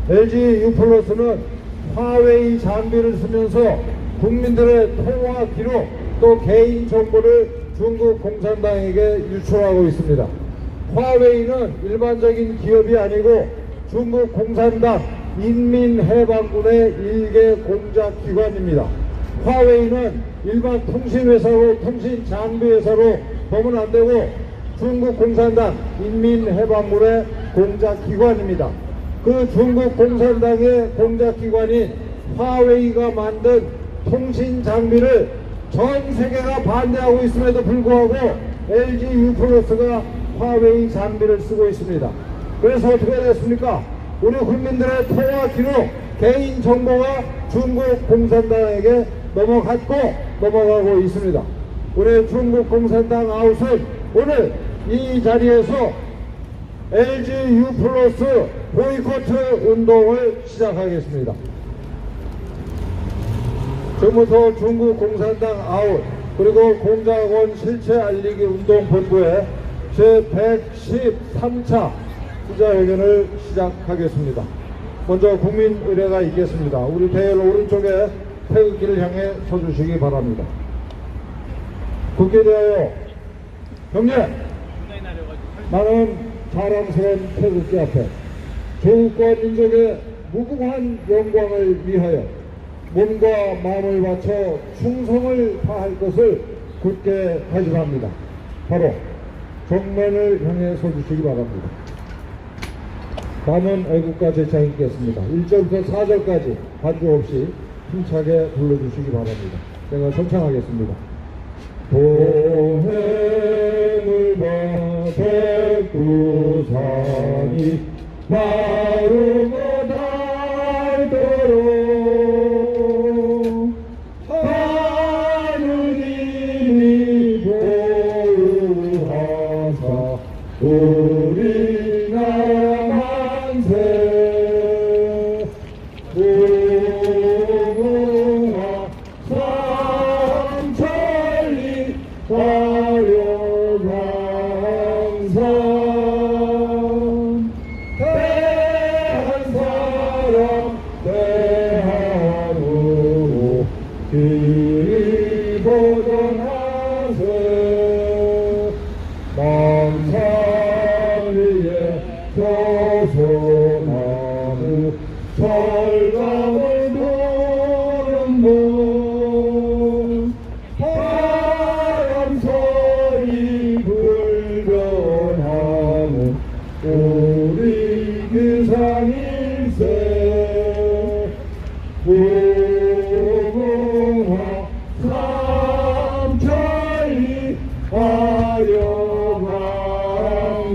LG U+는 화웨이 장비를 쓰면서 국민들의 통화 기록 또 개인 정보를 중국 공산당에게 유출하고 있습니다. 화웨이는 일반적인 기업이 아니고 중국 공산당 인민해방군의 일개 공작기관입니다. 화웨이는 일반 통신회사로 통신장비회사로 보면 안되고 중국 공산당 인민해방군의 공작기관입니다. 그 중국 공산당의 공작기관인 화웨이가 만든 통신장비를 전 세계가 반대하고 있음에도 불구하고 LG U+가 화웨이 장비를 쓰고 있습니다. 그래서 어떻게 됐습니까? 우리 국민들의 통화 기록, 개인 정보가 중국 공산당에게 넘어가고 있습니다. 우리 중국 공산당 아웃은 오늘 이 자리에서 LG U+ 보이콧 운동을 시작하겠습니다. 지금부터 중국 공산당 아웃 그리고 공작원 실체 알리기 운동본부의 제113차 기자회견을 시작하겠습니다. 먼저 국민 의례가 있겠습니다. 우리 대열 오른쪽에 태극기를 향해 서주시기 바랍니다. 국기에 대하여 경례! 나는 자랑스러운 태극기 앞에 조국과 민족의 무궁한 영광을 위하여 몸과 마음을 바쳐 충성을 다할 것을 굳게 다짐합니다. 바로 정면을 향해 서주시기 바랍니다. 다음은 애국가 제창 있겠습니다. 1절부터 4절까지 반주 없이 힘차게 불러주시기 바랍니다. 제가 선창하겠습니다. 보행을 백두산이 마르고 닳도록 하느님이 보호하사 우리나라 만세 무궁화 삼천리 화려강산 대한사람 대한으로 길이 보존하세 망상 위에 조소나무 철강을 도는 문 바람소리 불변하는 우리 기상일세 무궁화 삼천리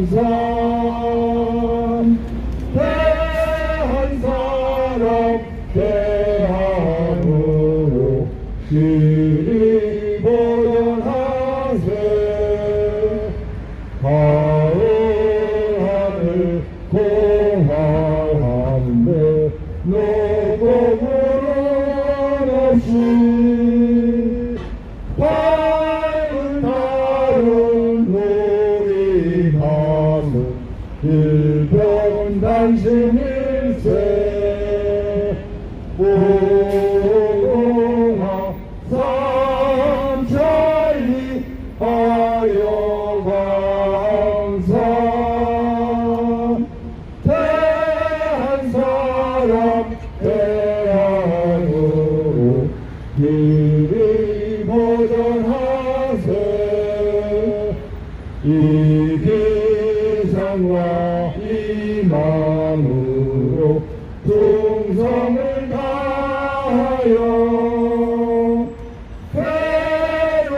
화려강산 대한사람 대한으로 길이 보존하세 가을 하늘 공활한데 노고물은 없이 밝은 달은 우리 가슴 일평 단신일세 무궁화 삼천리 화려강산 대한사람 대한으로 길이 보존하세 이 기상과 희망으로 충성을 다하여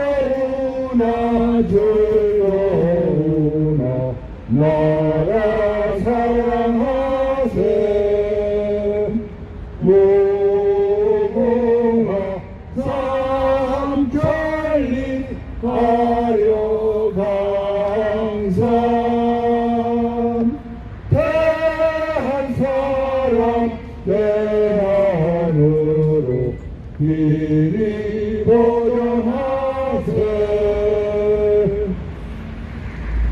괴로우나 즐거우나 나라 사랑하세 무궁화 삼천리 화려강산 대한사람 대한으로 길이 보존하세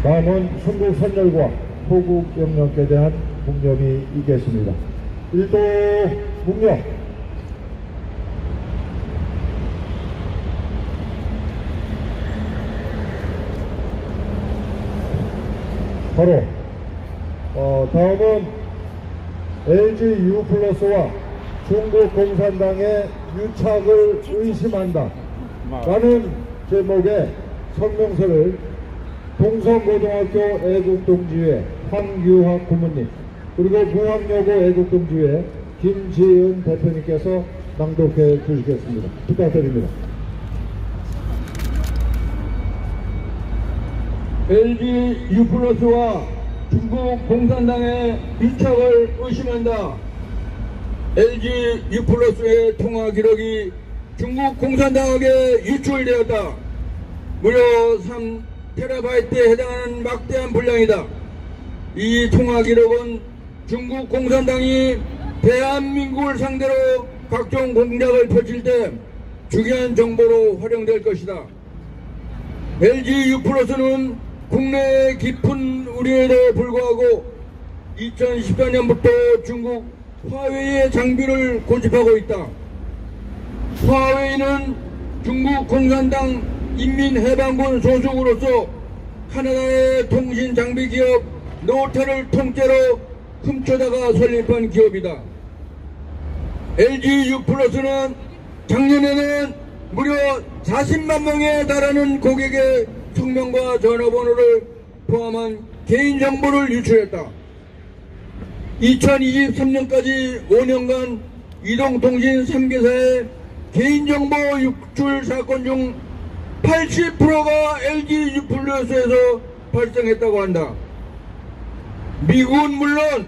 다음은 순국 선열과 호국 영령께 대한 공념이 있겠습니다. 일도 묵력. 바로 다음은 LG U+와 중국 공산당의 유착을 의심한다 라는 제목의 성명서를 동성고등학교 애국동지회 황유학 고문님 그리고 무학여고 애국동지회 김지은 대표님께서 낭독해 주시겠습니다. 부탁드립니다. LG U+와 중국 공산당의 유착을 의심한다. LG U+의 통화 기록이 중국 공산당에게 유출되었다. 무려 3TB에 해당하는 막대한 분량이다. 이 통화 기록은 중국 공산당이 대한민국을 상대로 각종 공작을 펼칠 때 중요한 정보로 활용될 것이다. LG U+는 국내에 깊은 우려에도 불구하고 2014년부터 중국 화웨이의 장비를 고집하고 있다. 화웨이는 중국 공산당 인민해방군 소속으로서 카나다의 통신 장비 기업 노텔을 통째로 훔쳐다가 설립한 기업이다. LG U+는 작년에는 무려 40만 명에 달하는 고객의 성명과 전화번호를 포함한 개인정보를 유출했다. 2023년까지 5년간 이동통신 3개사의 개인정보 유출 사건 중 80%가 LG U+에서 발생했다고 한다. 미국은 물론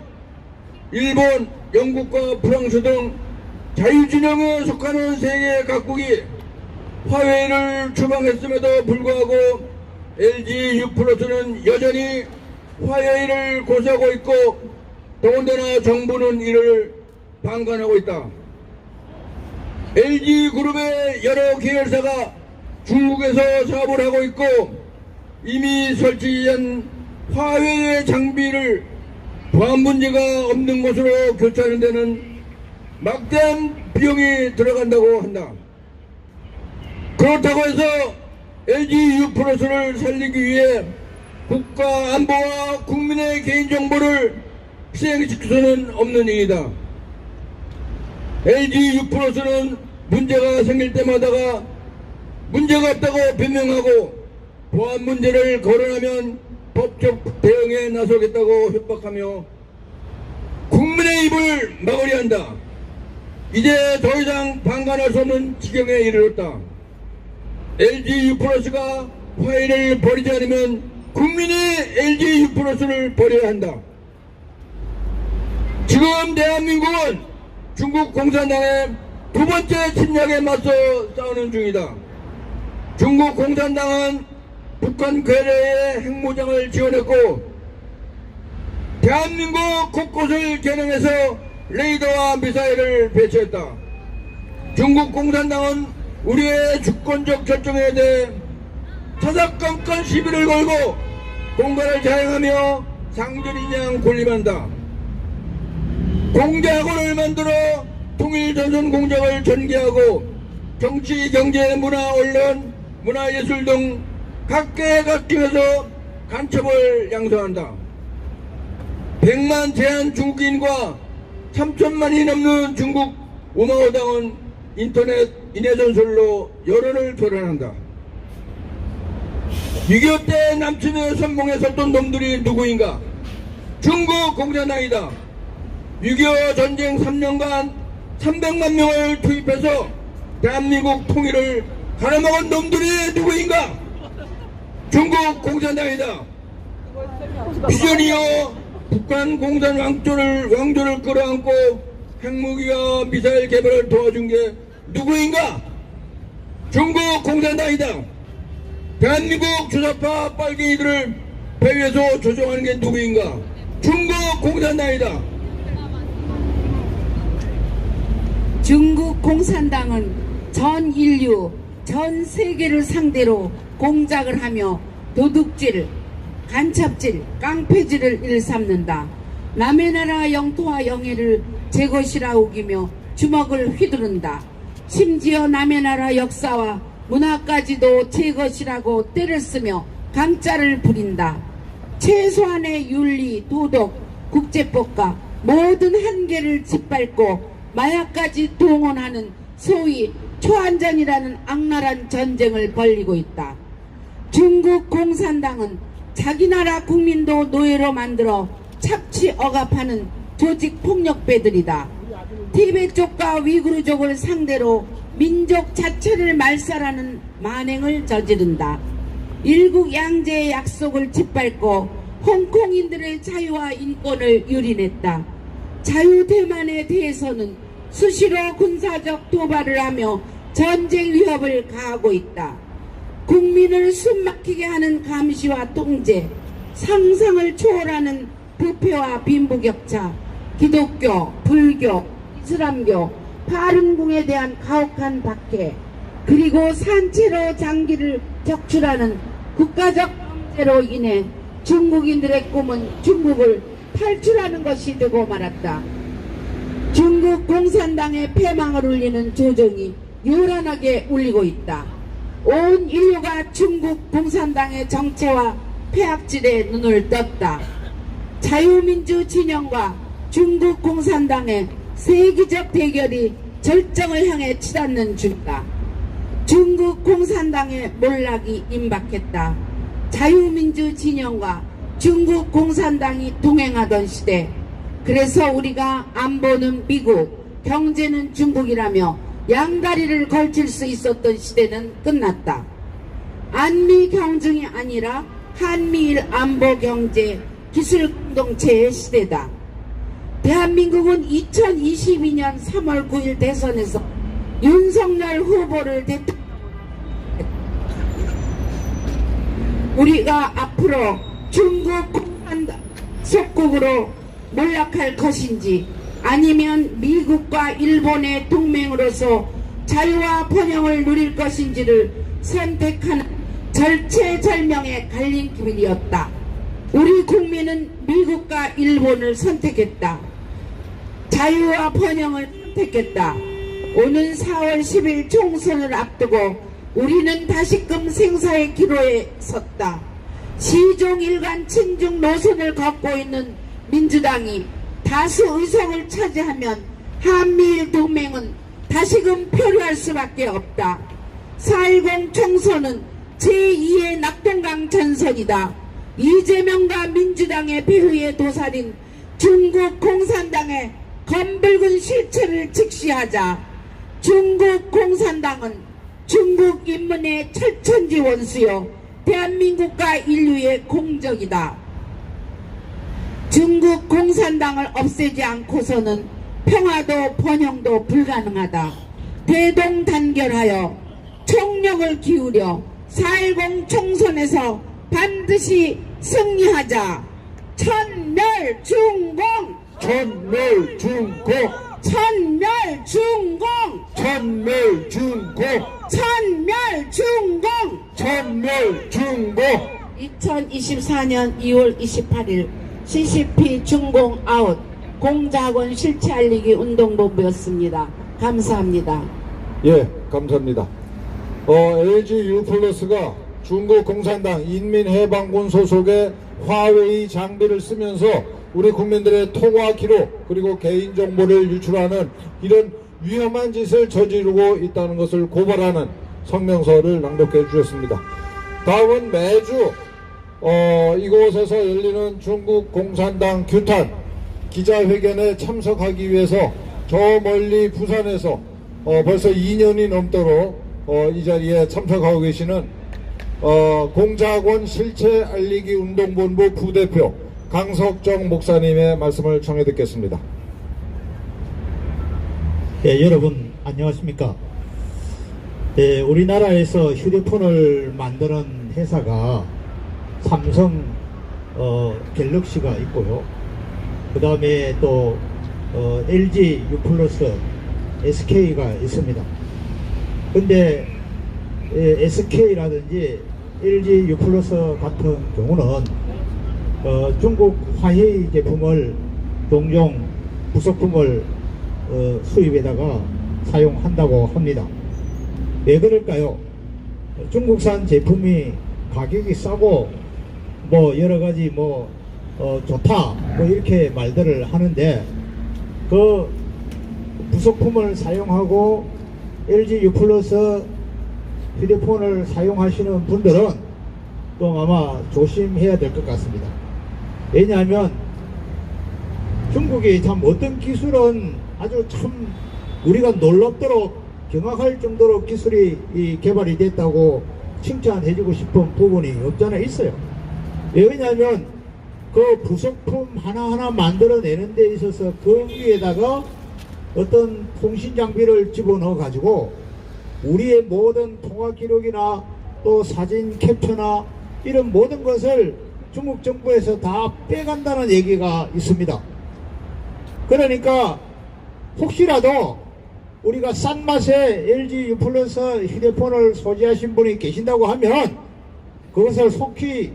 일본, 영국과 프랑스 등 자유진영에 속하는 세계 각국이 화웨이를 추방했음에도 불구하고 LG U+는 여전히 화웨이를 고수하고 있고 더군다나 정부는 이를 방관하고 있다. LG그룹의 여러 계열사가 중국에서 사업을 하고 있고 이미 설치한 화웨이의 장비를 보안 문제가 없는 곳으로 교체하는 데는 막대한 비용이 들어간다고 한다. 그렇다고 해서 LG U+를 살리기 위해 국가 안보와 국민의 개인정보를 희생시킬 수는 없는 일이다. LG U+는 문제가 생길 때마다가 문제가 없다고 변명하고 보안 문제를 거론하면 법적 대응에 나서겠다고 협박하며 국민의 입을 막으려 한다. 이제 더 이상 방관할 수 없는 지경에 이르렀다. LG U+가 화웨이를 버리지 않으면 국민이 LG U+를 버려야 한다. 지금 대한민국은 중국 공산당의 두 번째 침략에 맞서 싸우는 중이다. 중국 공산당은 북한 괴뢰의 핵무장을 지원했고 대한민국 곳곳을 겨냥해서 레이더와 미사일을 배치했다. 중국 공산당은 우리의 주권적 결정에 대해 사사건건 시비를 걸고 공갈을 자행하며 상전인양 군림한다. 공작원을 만들어 통일전선 공작을 전개하고 정치, 경제, 문화, 언론, 문화예술 등 각계각층에서 간첩을 양성한다. 100만 제한 중국인과 3천만이 넘는 중국 우마오당은 인터넷 인해전술로 여론을 교란한다. 6.25 때 남침의 선봉에 섰던 놈들이 누구인가? 중국 공산당이다. 6.25 전쟁 3년간 300만 명을 투입해서 대한민국 통일을 갈아먹은 놈들이 누구인가? 중국 공산당이다. 비전이여 북한 공산 왕조를 끌어안고 핵무기와 미사일 개발을 도와준 게 누구인가? 중국 공산당이다. 대한민국 주사파 빨갱이들을 배 위에서 조종하는 게 누구인가? 중국 공산당이다. 중국 공산당은 전 인류, 전 세계를 상대로 공작을 하며 도둑질, 간첩질, 깡패질을 일삼는다. 남의 나라 영토와 영해를 제 것이라 우기며 주먹을 휘두른다. 심지어 남의 나라 역사와 문화까지도 제 것이라고 때를 쓰며 강짜를 부린다. 최소한의 윤리, 도덕, 국제법과 모든 한계를 짓밟고 마약까지 동원하는 소위 초안전이라는 악랄한 전쟁을 벌이고 있다. 중국 공산당은 자기 나라 국민도 노예로 만들어 착취 억압하는 조직 폭력배들이다. 티베트족과 위구르족을 상대로 민족 자체를 말살하는 만행을 저지른다. 일국 양제의 약속을 짓밟고 홍콩인들의 자유와 인권을 유린했다. 자유대만에 대해서는 수시로 군사적 도발을 하며 전쟁 위협을 가하고 있다. 국민을 숨막히게 하는 감시와 통제, 상상을 초월하는 부패와 빈부격차, 기독교, 불교, 이슬람교, 파룬궁에 대한 가혹한 박해, 그리고 산채로 장기를 적출하는 국가적 범죄로 인해 중국인들의 꿈은 중국을 탈출하는 것이 되고 말았다. 중국 공산당의 패망을 울리는 조정이 요란하게 울리고 있다. 온 인류가 중국 공산당의 정체와 폐악질에 눈을 떴다. 자유민주 진영과 중국 공산당의 세계적 대결이 절정을 향해 치닫는 중이다. 중국 공산당의 몰락이 임박했다. 자유민주 진영과 중국 공산당이 동행하던 시대, 그래서 우리가 안보는 미국, 경제는 중국이라며 양다리를 걸칠 수 있었던 시대는 끝났다. 안미 경중이 아니라 한미일 안보 경제 기술 공동체의 시대다. 대한민국은 2022년 3월 9일 대선에서 윤석열 후보를 대통령 우리가 앞으로 중국 공산당 속국으로 몰락할 것인지 아니면 미국과 일본의 동맹으로서 자유와 번영을 누릴 것인지를 선택하는 절체절명의 갈림길이었다. 우리 국민은 미국과 일본을 선택했다. 자유와 번영을 선택했다. 오는 4월 10일 총선을 앞두고 우리는 다시금 생사의 기로에 섰다. 시종일관 친중 노선을 걷고 있는 민주당이 다수 의석을 차지하면 한미일 동맹은 다시금 표류할 수밖에 없다. 4.10 총선은 제2의 낙동강 전선이다. 이재명과 민주당의 배후에 도사린 중국 공산당의 검붉은 실체를 직시하자. 중국 공산당은 중국 인민의 철천지 원수요 대한민국과 인류의 공적이다. 중국 공산당을 없애지 않고서는 평화도 번영도 불가능하다. 대동단결하여 총력을 기울여 4.10 총선에서 반드시 승리하자. 천멸중공! 천멸중공! 천멸중공! 천멸중공! 천멸중공! 천멸중공! 2024년 2월 28일 CCP 중공 아웃 공작원 실체 알리기 운동본부였습니다. 감사합니다. 예, 감사합니다. LG U+가 중국 공산당 인민해방군 소속의 화웨이 장비를 쓰면서 우리 국민들의 통화 기록 그리고 개인정보를 유출하는 이런 위험한 짓을 저지르고 있다는 것을 고발하는 성명서를 낭독해 주셨습니다. 다음은 매주 이곳에서 열리는 중국 공산당 규탄 기자회견에 참석하기 위해서 저 멀리 부산에서 벌써 2년이 넘도록 이 자리에 참석하고 계시는 공작원 실체 알리기 운동본부 부대표 강석정 목사님의 말씀을 청해 듣겠습니다. 예, 여러분 안녕하십니까? 예, 우리나라에서 휴대폰을 만드는 회사가 삼성 갤럭시가 있고요. 그 다음에 또 LG U+, SK가 있습니다. 근데 SK라든지 LG U+ 같은 경우는 중국 화웨이 제품을 종종 부속품을 수입에다가 사용한다고 합니다. 왜 그럴까요? 중국산 제품이 가격이 싸고 뭐 여러가지 좋다 뭐 이렇게 말들을 하는데, 그 부속품을 사용하고 LG U+ 휴대폰을 사용하시는 분들은 또 아마 조심해야 될 것 같습니다. 왜냐하면 중국이 참 어떤 기술은 아주 참 우리가 놀랍도록 경악할 정도로 기술이 개발이 됐다고 칭찬해주고 싶은 부분이 없잖아 있어요. 왜냐하면 그 부속품 하나하나 만들어내는 데 있어서 그 위에다가 어떤 통신 장비를 집어넣어 가지고 우리의 모든 통화 기록이나 또 사진 캡처나 이런 모든 것을 중국 정부에서 다 빼간다는 얘기가 있습니다. 그러니까 혹시라도 우리가 싼 맛에 LG U+ 휴대폰을 소지하신 분이 계신다고 하면 그것을 속히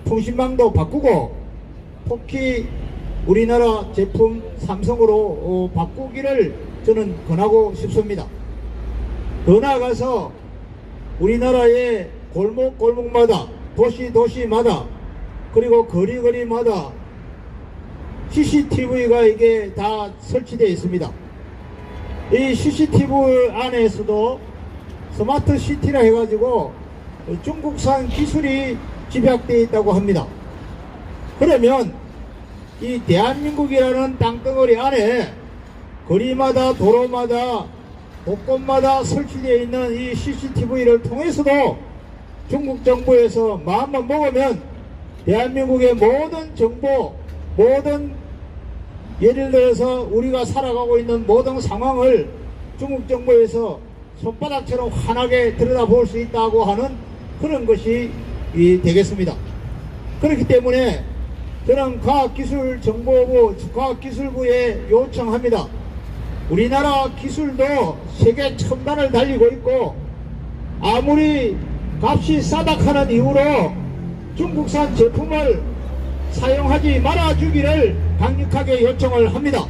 통신망도 바꾸고 속히 우리나라 제품 삼성으로 바꾸기를 저는 권하고 싶습니다. 더 나아가서 우리나라의 골목골목마다 도시마다 그리고 거리마다 CCTV가 이게 다 설치되어 있습니다. 이 CCTV 안에서도 스마트 시티라 해가지고 중국산 기술이 집약되어 있다고 합니다. 그러면 이 대한민국이라는 땅덩어리 안에 거리마다 도로마다 곳곳마다 설치되어 있는 이 CCTV를 통해서도 중국 정부에서 마음만 먹으면 대한민국의 모든 정보, 모든 예를 들어서 우리가 살아가고 있는 모든 상황을 중국 정부에서 손바닥처럼 환하게 들여다볼 수 있다고 하는 그런 것이 되겠습니다. 그렇기 때문에 저는 과학기술정보부, 과학기술부에 요청합니다. 우리나라 기술도 세계 첨단을 달리고 있고 아무리 값이 싸다 하는 이유로 중국산 제품을 사용하지 말아주기를 강력하게 요청을 합니다.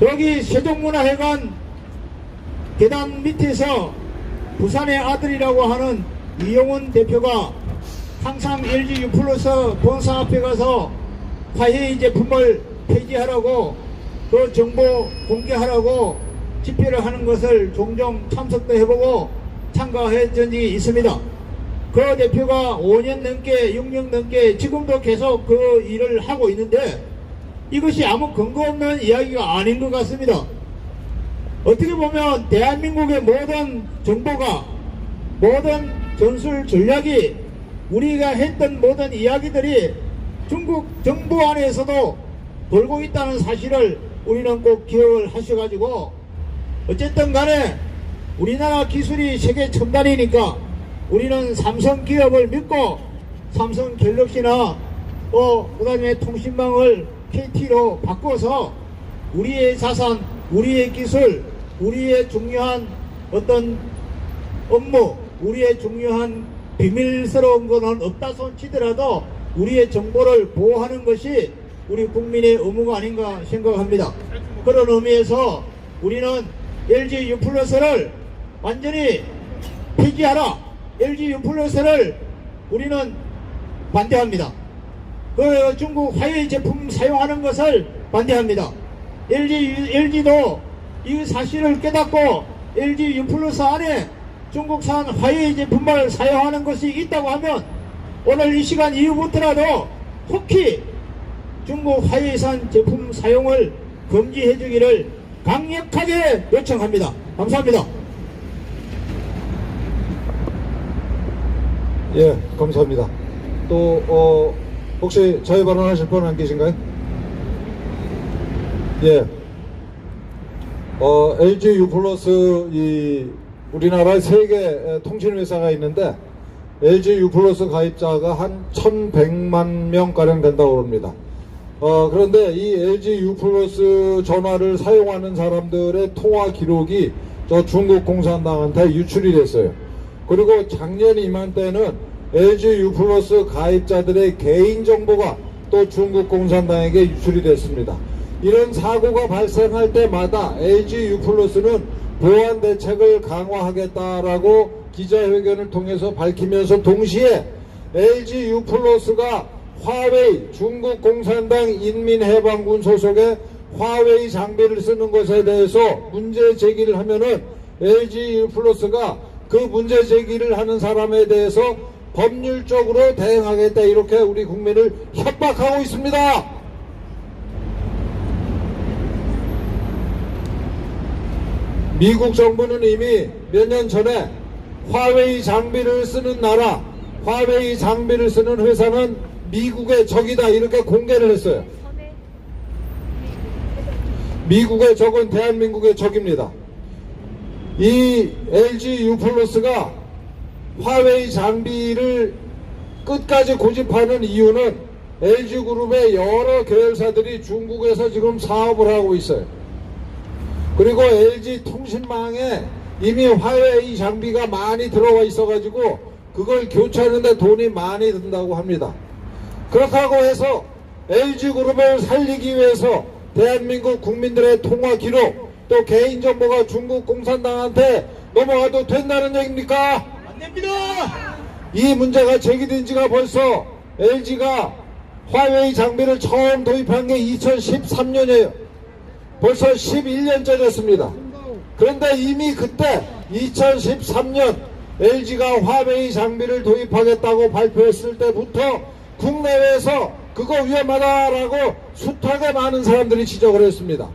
여기 세종문화회관 계단 밑에서 부산의 아들이라고 하는 이용훈 대표가 항상 LG U+ 본사 앞에 가서 화웨이 제품을 폐지하라고 그 정보 공개하라고 집회를 하는 것을 종종 참석도 해보고 참가해 준 적이 있습니다. 그 대표가 5년 넘게 6년 넘게 지금도 계속 그 일을 하고 있는데 이것이 아무 근거 없는 이야기가 아닌 것 같습니다. 어떻게 보면 대한민국의 모든 정보가 모든 전술 전략이 우리가 했던 모든 이야기들이 중국 정부 안에서도 돌고 있다는 사실을 우리는 꼭 기억을 하셔가지고 어쨌든 간에 우리나라 기술이 세계 첨단이니까 우리는 삼성 기업을 믿고 삼성 갤럭시나 또 그다음에 통신망을 KT로 바꿔서 우리의 자산, 우리의 기술, 우리의 중요한 어떤 업무, 우리의 중요한 비밀스러운 것은 없다 손 치더라도 우리의 정보를 보호하는 것이 우리 국민의 의무가 아닌가 생각합니다. 그런 의미에서 우리는 LG U+를 완전히 폐지하라. LG U+를 우리는 반대합니다. 그 중국 화웨이 제품 사용하는 것을 반대합니다. LG도 이 사실을 깨닫고 LG U+ 안에 중국산 화웨이 제품을 사용하는 것이 있다고 하면 오늘 이 시간 이후부터라도 속히 중국 화웨이산 제품 사용을 금지해 주기를 강력하게 요청합니다. 감사합니다. 예, 감사합니다. 또 혹시 자유 발언하실 분 안 계신가요? 예. LG U+ 이 우리나라에 3개 통신회사가 있는데 LG U+ 가입자가 한 1100만 명가량 된다고 합니다. 그런데 이 LG U+ 전화를 사용하는 사람들의 통화 기록이 저 중국 공산당한테 유출이 됐어요. 그리고 작년 이맘때는 LGU+ 가입자들의 개인정보가 또 중국 공산당에게 유출이 됐습니다. 이런 사고가 발생할 때마다 LGU+는 보안 대책을 강화하겠다라고 기자회견을 통해서 밝히면서 동시에 LGU+가 화웨이 중국 공산당 인민해방군 소속의 화웨이 장비를 쓰는 것에 대해서 문제 제기를 하면은 LGU+가 그 문제 제기를 하는 사람에 대해서 법률적으로 대응하겠다, 이렇게 우리 국민을 협박하고 있습니다. 미국 정부는 이미 몇 년 전에 화웨이 장비를 쓰는 나라, 화웨이 장비를 쓰는 회사는 미국의 적이다, 이렇게 공개를 했어요. 미국의 적은 대한민국의 적입니다. 이 LGU+가 화웨이 장비를 끝까지 고집하는 이유는 LG그룹의 여러 계열사들이 중국에서 지금 사업을 하고 있어요. 그리고 LG통신망에 이미 화웨이 장비가 많이 들어와 있어가지고 그걸 교체하는데 돈이 많이 든다고 합니다. 그렇다고 해서 LG그룹을 살리기 위해서 대한민국 국민들의 통화 기록 또 개인정보가 중국 공산당한테 넘어가도 된다는 얘기입니까? 안 됩니다. 이 문제가 제기된 지가 벌써 LG가 화웨이 장비를 처음 도입한 게 2013년이에요. 벌써 11년째 됐습니다. 그런데 이미 그때 2013년 LG가 화웨이 장비를 도입하겠다고 발표했을 때부터 국내외에서 그거 위험하다라고 숱하게 많은 사람들이 지적을 했습니다.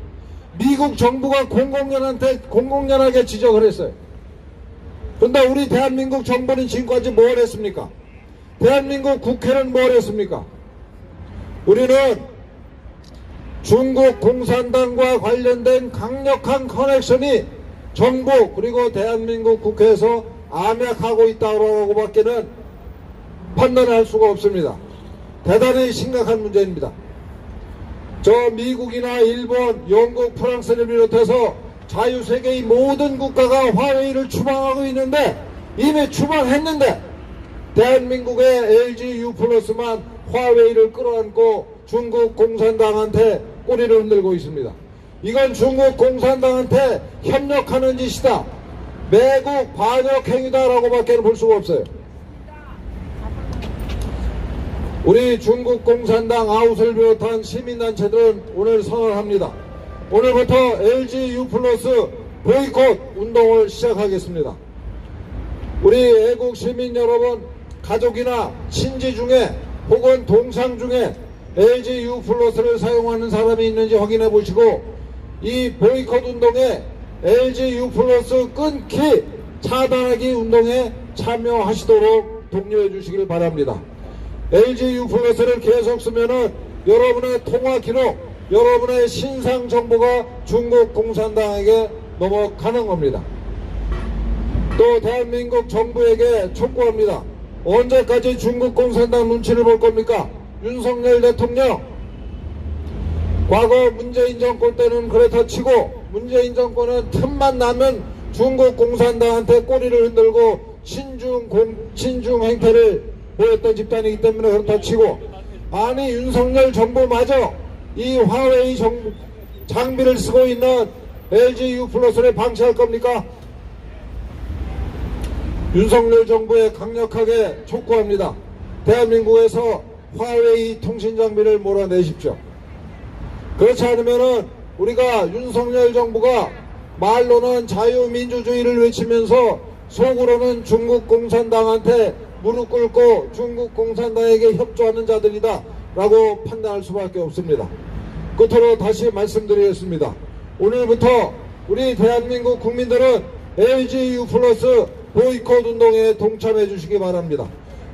미국 정부가 공공연하게 지적을 했어요. 그런데 우리 대한민국 정부는 지금까지 뭘 했습니까? 대한민국 국회는 뭘 했습니까? 우리는 중국 공산당과 관련된 강력한 커넥션이 정부 그리고 대한민국 국회에서 암약하고 있다고 밖에는 판단할 수가 없습니다. 대단히 심각한 문제입니다. 저 미국이나 일본, 영국, 프랑스를 비롯해서 자유세계의 모든 국가가 화웨이를 추방하고 있는데, 이미 추방했는데 대한민국의 LGU+만 화웨이를 끌어안고 중국 공산당한테 꼬리를 흔들고 있습니다. 이건 중국 공산당한테 협력하는 짓이다, 매국 반역 행위다라고 밖에 볼 수가 없어요. 우리 중국 공산당 아웃을 비롯한 시민단체들은 오늘 선언합니다. 오늘부터 LGU+ 보이콧 운동을 시작하겠습니다. 우리 애국 시민 여러분, 가족이나 친지 중에 혹은 동상 중에 LGU+를 사용하는 사람이 있는지 확인해 보시고 이 보이콧 운동에 LGU+ 끊기 차단하기 운동에 참여하시도록 독려해 주시길 바랍니다. LGU+를 계속 쓰면은 여러분의 통화 기록, 여러분의 신상 정보가 중국 공산당에게 넘어가는 겁니다. 또 대한민국 정부에게 촉구합니다. 언제까지 중국 공산당 눈치를 볼 겁니까? 윤석열 대통령, 과거 문재인 정권 때는 그렇다 치고 문재인 정권은 틈만 나면 중국 공산당한테 꼬리를 흔들고 친중 행태를 보였던 집단이기 때문에 그렇다 치고, 아니 윤석열 정부마저 이 화웨이 장비를 쓰고 있는 LGU+를 방치할 겁니까? 윤석열 정부에 강력하게 촉구합니다. 대한민국에서 화웨이 통신 장비를 몰아내십시오. 그렇지 않으면은 우리가 윤석열 정부가 말로는 자유민주주의를 외치면서 속으로는 중국 공산당한테 무릎 꿇고 중국 공산당에게 협조하는 자들이다 라고 판단할 수밖에 없습니다. 끝으로 다시 말씀드리겠습니다. 오늘부터 우리 대한민국 국민들은 LGU+ 보이콧 운동에 동참해 주시기 바랍니다.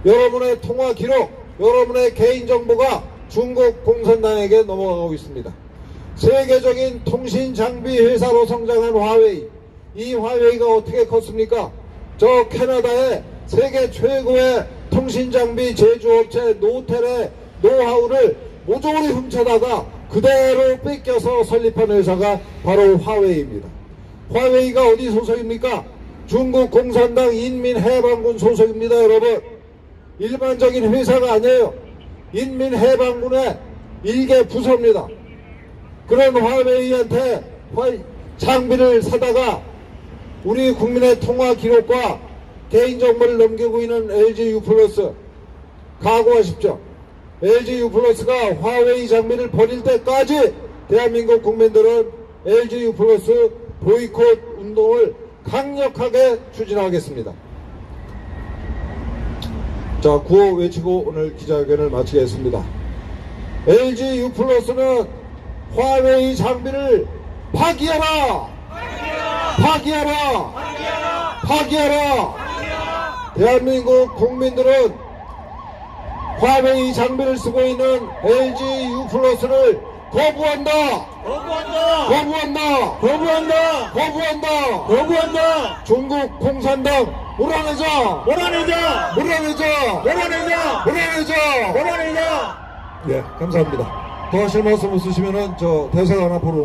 여러분의 통화 기록, 여러분의 개인정보가 중국 공산당에게 넘어가고 있습니다. 세계적인 통신 장비 회사로 성장한 화웨이, 이 화웨이가 어떻게 컸습니까? 저 캐나다의 세계 최고의 통신장비 제조업체 노텔의 노하우를 모조리 훔쳐다가 그대로 뺏겨서 설립한 회사가 바로 화웨이입니다. 화웨이가 어디 소속입니까? 중국 공산당 인민해방군 소속입니다. 여러분, 일반적인 회사가 아니에요. 인민해방군의 일개 부서입니다. 그런 화웨이한테 장비를 사다가 우리 국민의 통화 기록과 개인정보를 넘기고 있는 LGU+, 각오하십시오. LGU+가 화웨이 장비를 버릴 때까지 대한민국 국민들은 LGU+ 보이콧 운동을 강력하게 추진하겠습니다. 자, 구호 외치고 오늘 기자회견을 마치겠습니다. LGU+는 화웨이 장비를 파기하라! 파기하라! 파기하라! 대한민국 국민들은 화웨이 장비를 쓰고 있는 LGU+를 거부한다! 거부한다! 거부한다! 거부한다! 거부한다! 중국 공산당 몰아내자! 몰아내자! 몰아내자! 몰아내자! 몰아내자! 몰아내자! 예, 감사합니다. 더 하실 말씀 없으시면은 저 대사관 앞으로